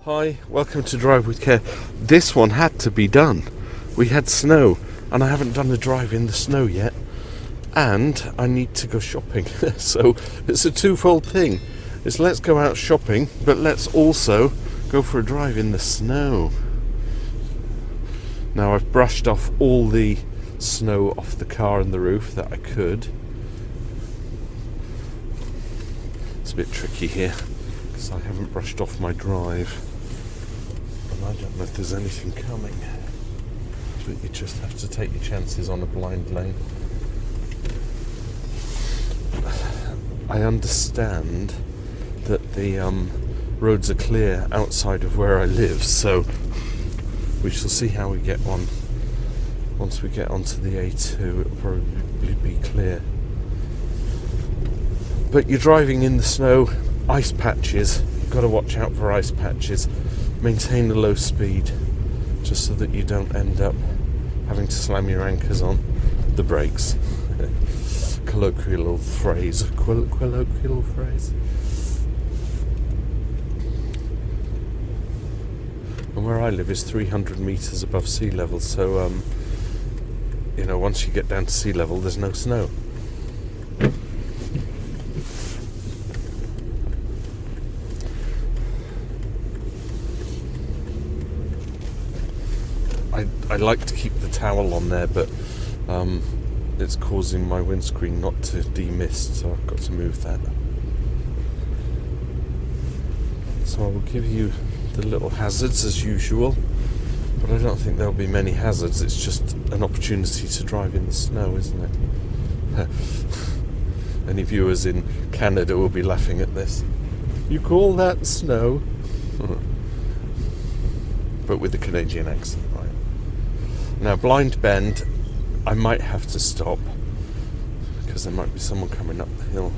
Hi, welcome to Drive with Care. This one had to be done. We had snow, and I haven't done a drive in the snow yet, and I need to go shopping. So it's a twofold thing. It's let's go out shopping, but let's also go for a drive in the snow. Now I've brushed off all the snow off the car and the roof that I could. It's a bit tricky here because I haven't brushed off my drive. I don't know if there's anything coming, but you just have to take your chances on a blind lane. I understand that the roads are clear outside of where I live, so we shall see how we get on. Once we get onto the A2, it'll probably be clear. But you're driving in the snow, ice patches, you've got to watch out for ice patches. Maintain a low speed just so that you don't end up having to slam your anchors on the brakes. Colloquial phrase. And where I live is 300 metres above sea level, so once you get down to sea level there's no snow. I like to keep the towel on there, but it's causing my windscreen not to demist, so I've got to move that. So I will give you the little hazards as usual, but I don't think there'll be many hazards. It's just an opportunity to drive in the snow, isn't it? Any viewers in Canada will be laughing at this. You call that snow? But with a Canadian accent, right? Now, blind bend, I might have to stop because there might be someone coming up the hill.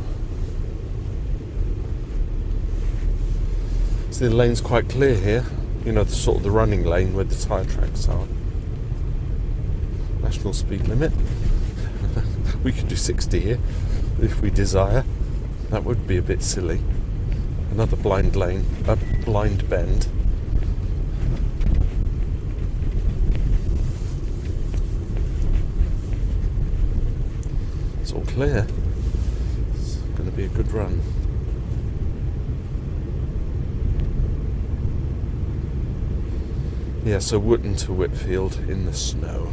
See, the lane's quite clear here. The sort of the running lane where the tyre tracks are. National speed limit. We could do 60 here if we desire. That would be a bit silly. Another blind lane, a blind bend. It's all clear. It's going to be a good run. Yeah, so Wootton to Whitfield in the snow.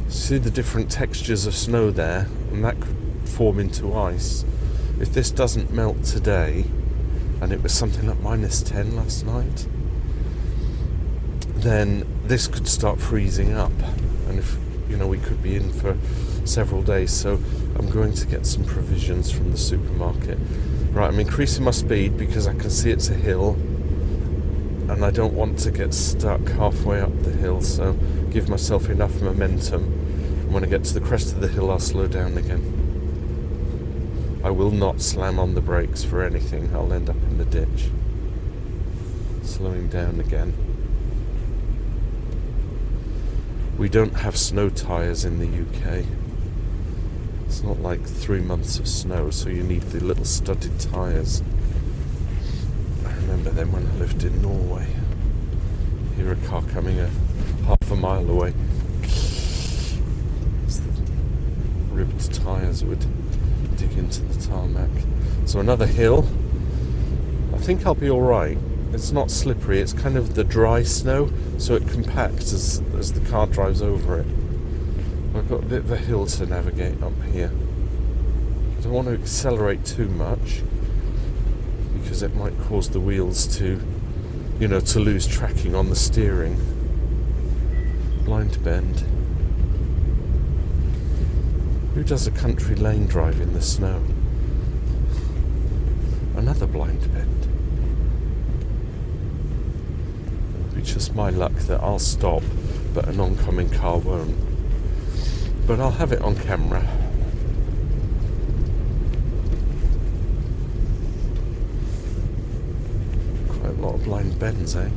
See the different textures of snow there, and that could form into ice. If this doesn't melt today, and it was something like -10 last night, then this could start freezing up, and if we could be in for several days. So I'm going to get some provisions from the supermarket. Right, I'm increasing my speed because I can see it's a hill, and I don't want to get stuck halfway up the hill, so give myself enough momentum, and when I get to the crest of the hill I'll slow down again. I will not slam on the brakes for anything. I'll end up in the ditch. Slowing down again. We don't have snow tyres in the UK. It's not like 3 months of snow, so you need the little studded tyres. I remember them when I lived in Norway. Hear a car coming half a mile away. It's the ribbed tyres would dig into the tarmac. So another hill. I think I'll be alright. It's not slippery, it's kind of the dry snow, so it compacts as the car drives over it. I've got a bit of a hill to navigate up here. I don't want to accelerate too much because it might cause the wheels to lose tracking on the steering. Blind bend. Who does a country lane drive in the snow? Another blind bend. It'll be just my luck that I'll stop, but an oncoming car won't. But I'll have it on camera. Quite a lot of blind bends, eh?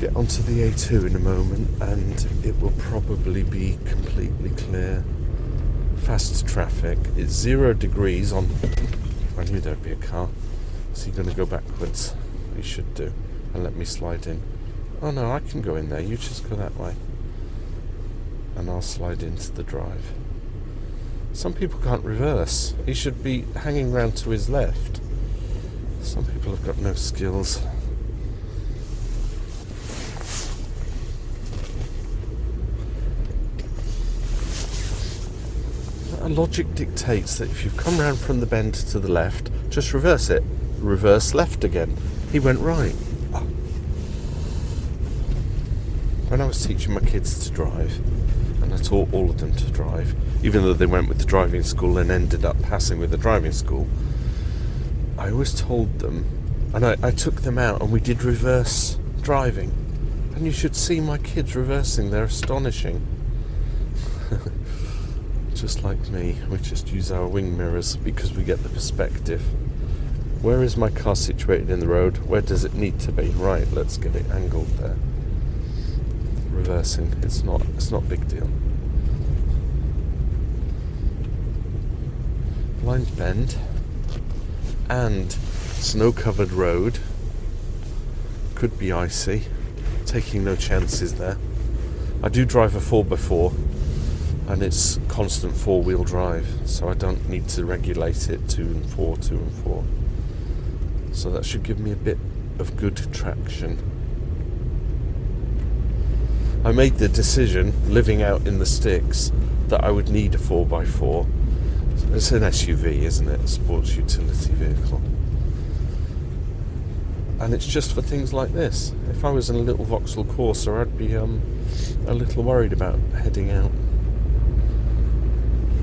get onto the A2 in a moment and it will probably be completely clear. Fast traffic. It's 0 degrees on... I knew there'd be a car. Is he going to go backwards? He should do. And let me slide in. Oh no, I can go in there. You just go that way. And I'll slide into the drive. Some people can't reverse. He should be hanging round to his left. Some people have got no skills. Logic dictates that if you've come round from the bend to the left, just reverse it. Reverse left again. He went right. Oh. When I was teaching my kids to drive, and I taught all of them to drive, even though they went with the driving school and ended up passing with the driving school, I always told them, and I took them out and we did reverse driving. And you should see my kids reversing. They're astonishing. Just like me, we just use our wing mirrors because we get the perspective. Where is my car situated in the road? Where does it need to be? Right, let's get it angled there. Reversing, it's not a big deal. Blind bend and snow-covered road. Could be icy. Taking no chances there. I do drive a 4x4. And it's constant 4-wheel drive, so I don't need to regulate it 2 and 4, 2 and 4. So that should give me a bit of good traction. I made the decision, living out in the sticks, that I would need a 4x4. It's an SUV, isn't it? A sports utility vehicle. And it's just for things like this. If I was in a little Vauxhall Corsa, I'd be a little worried about heading out.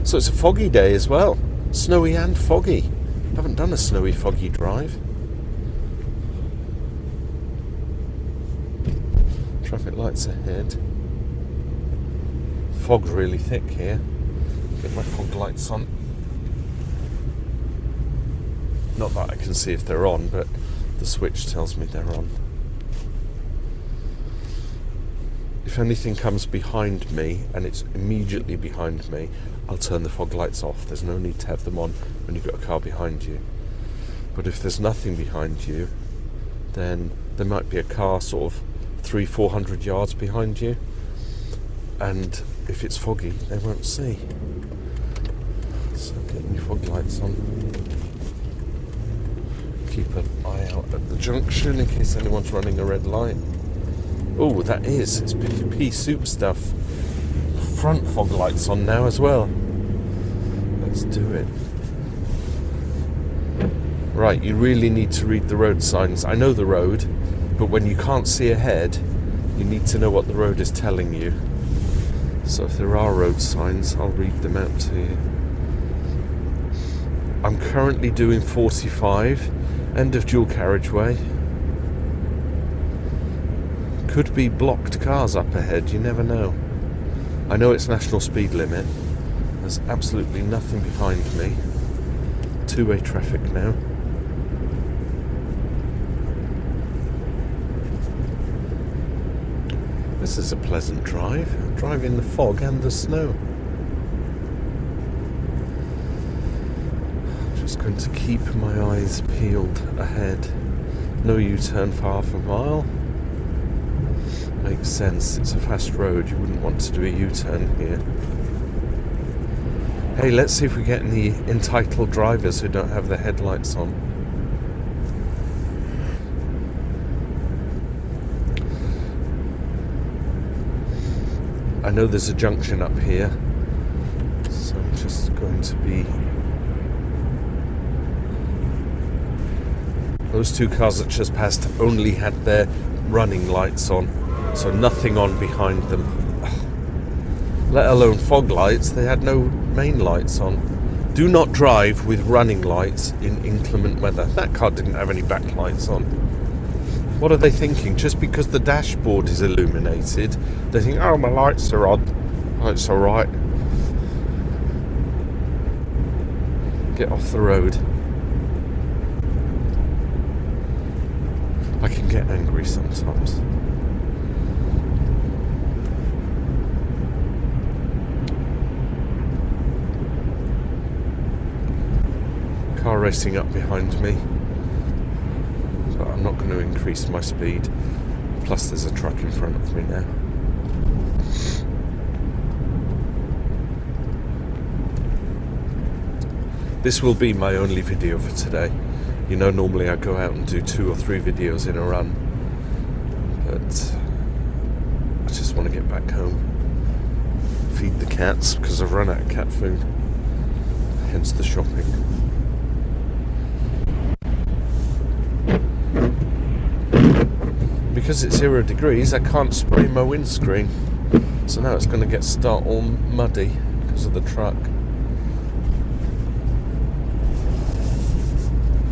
So it's a foggy day as well. Snowy and foggy. I haven't done a snowy, foggy drive. Traffic lights ahead. Fog's really thick here. Get my fog lights on. Not that I can see if they're on, but the switch tells me they're on. If anything comes behind me, and it's immediately behind me, I'll turn the fog lights off. There's no need to have them on when you've got a car behind you. But if there's nothing behind you, then there might be a car sort of 300-400 yards behind you. And if it's foggy, they won't see. So getting your fog lights on. Keep an eye out at the junction in case anyone's running a red light. Oh, it's pea soup stuff. Front fog lights on now as well. Let's do it. Right, you really need to read the road signs. I know the road, but when you can't see ahead, you need to know what the road is telling you. So if there are road signs, I'll read them out to you. I'm currently doing 45, end of dual carriageway. Could be blocked cars up ahead, you never know. I know it's national speed limit. There's absolutely nothing behind me. Two-way traffic now. This is a pleasant drive. Drive in the fog and the snow. Just going to keep my eyes peeled ahead. No U-turn for half a mile. Makes sense, it's a fast road, you wouldn't want to do a U-turn here. Hey, let's see if we get any entitled drivers who don't have their headlights on. I know there's a junction up here, so I'm just going to be... Those two cars that just passed only had their running lights on. So nothing on behind them. Let alone fog lights, they had no main lights on. Do not drive with running lights in inclement weather. That car didn't have any backlights on. What are they thinking? Just because the dashboard is illuminated, they think, oh, my lights are on. Oh, it's alright. Get off the road. I can get angry sometimes. racing up behind me, but I'm not going to increase my speed. Plus there's a truck in front of me now. This will be my only video for today. You know, normally I go out and do 2 or 3 videos in a run, but I just want to get back home, feed the cats, because I've run out of cat food, hence the shopping. Because it's 0 degrees, I can't spray my windscreen, so now it's going to start all muddy because of the truck.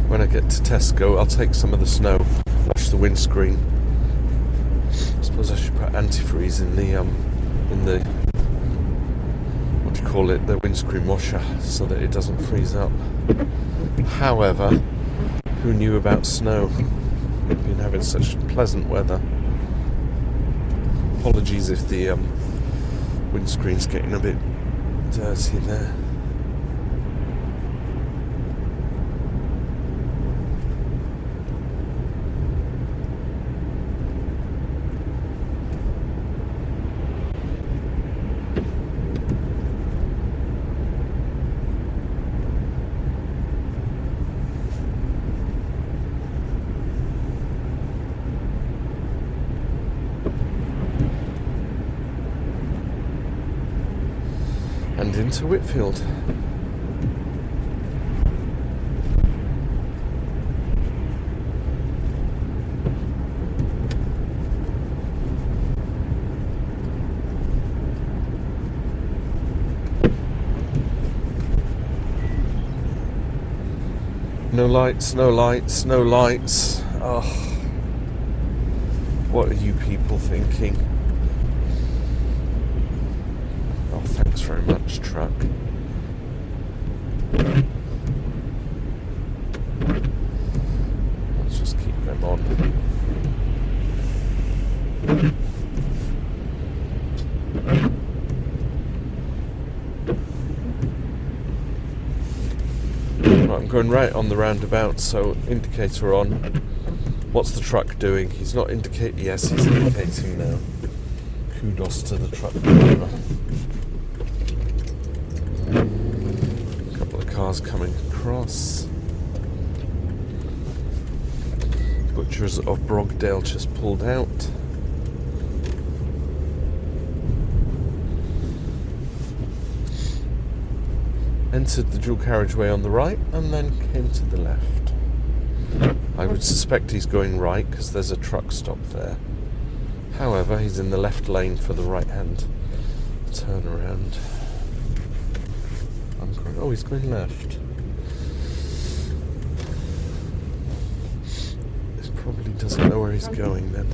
When I get to Tesco, I'll take some of the snow, wash the windscreen. I suppose I should put antifreeze in the what do you call it, the windscreen washer, so that it doesn't freeze up. However, who knew about snow? We've been having such pleasant weather. Apologies if the windscreen's getting a bit dirty there. And into Whitfield. No lights, no lights, no lights. Oh, what are you people thinking? Oh, thanks very much, truck. Let's just keep them on. Right, I'm going right on the roundabout, so indicator on. What's the truck doing? He's not indicating. Yes, he's indicating now. Kudos to the truck driver. A couple of cars coming across. Butchers of Brogdale just pulled out. Entered the dual carriageway on the right and then came to the left. I would suspect he's going right because there's a truck stop there. However, he's in the left lane for the right hand turnaround. I'm going, oh, he's going left. He probably doesn't know where he's going then.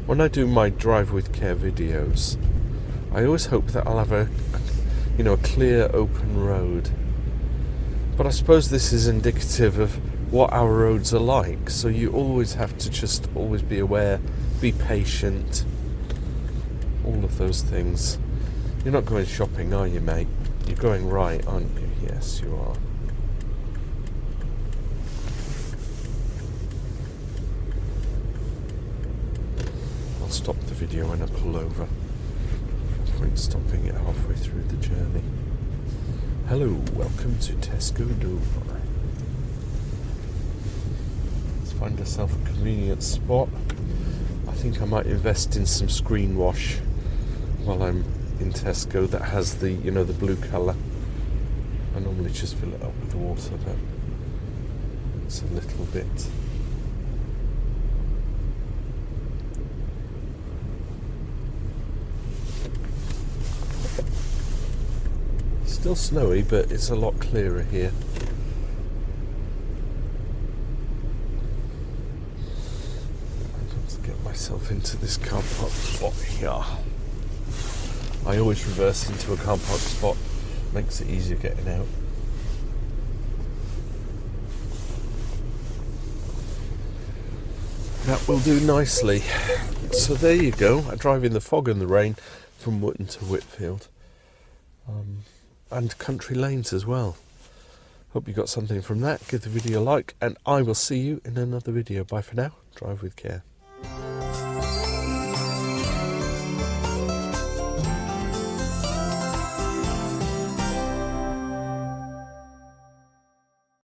When I do my drive with care videos, I always hope that I'll have a clear open road. But I suppose this is indicative of what our roads are like, so you always have to just always be aware, be patient, all of those things. You're not going shopping, are you, mate? You're going right, aren't you? Yes, you are. I'll stop the video when I pull over. No point stopping it halfway through the journey. Hello, welcome to Tesco Dover. Let's find ourselves a convenient spot. I think I might invest in some screen wash while I'm in Tesco that has the, the blue colour. I normally just fill it up with water, but it's a little bit. Still snowy, but it's a lot clearer here. I've got to get myself into this car park spot here. I always reverse into a car park spot, makes it easier getting out. that will do nicely. So there you go. I drive in the fog and the rain from Wootton to Whitfield. And country lanes as well. Hope you got something from that. Give the video a like, and I will see you in another video. Bye for now. Drive with care.